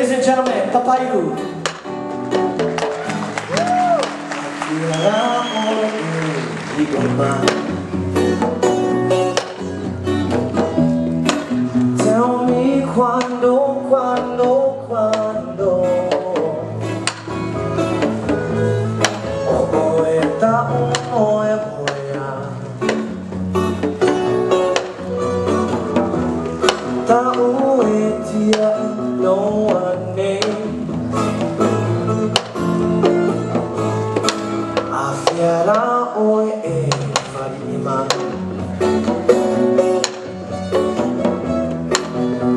Ladies and gentlemen, Papayru. Tell me cuando está no one name. Afiara hoy farima.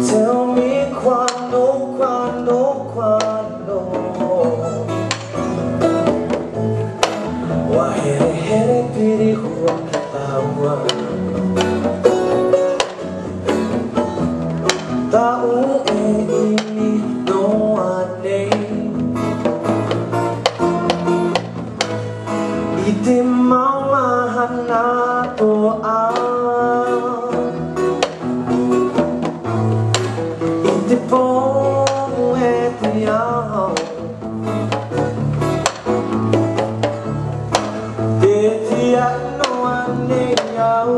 Tell me cuando wahere piri huwa kitawa. Tao ini no ane iti mamahan to iti pong etiyaw etiyak no ane yaw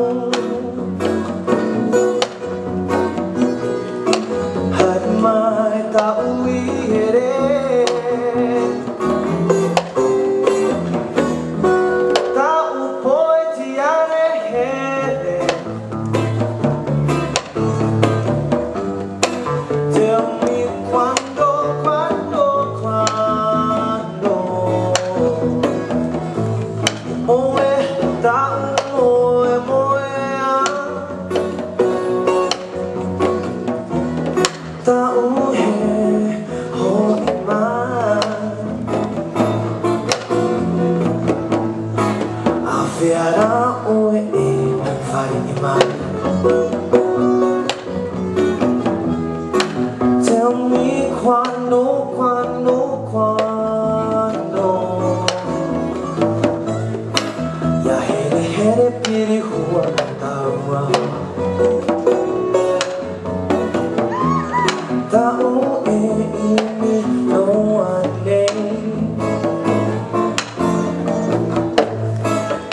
Afiara oe farima. Tell me cuando ya here piri huwa tawa. Tao ini no ane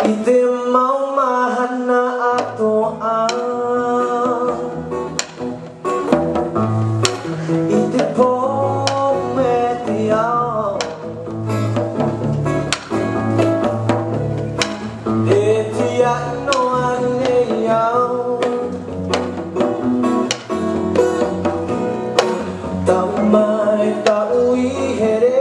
ite mau mahana ato ite po metia etia no ane yao tamai tau ihere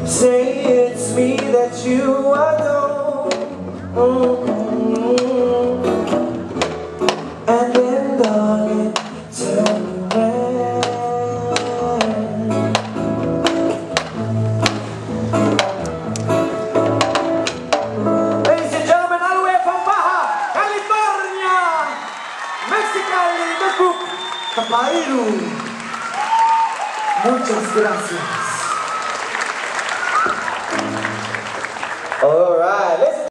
Say it's me that you adore, and then darling, tell me when. Ladies and gentlemen, all the way from Baja California, Mexicali, the group Papayru. Muchas gracias.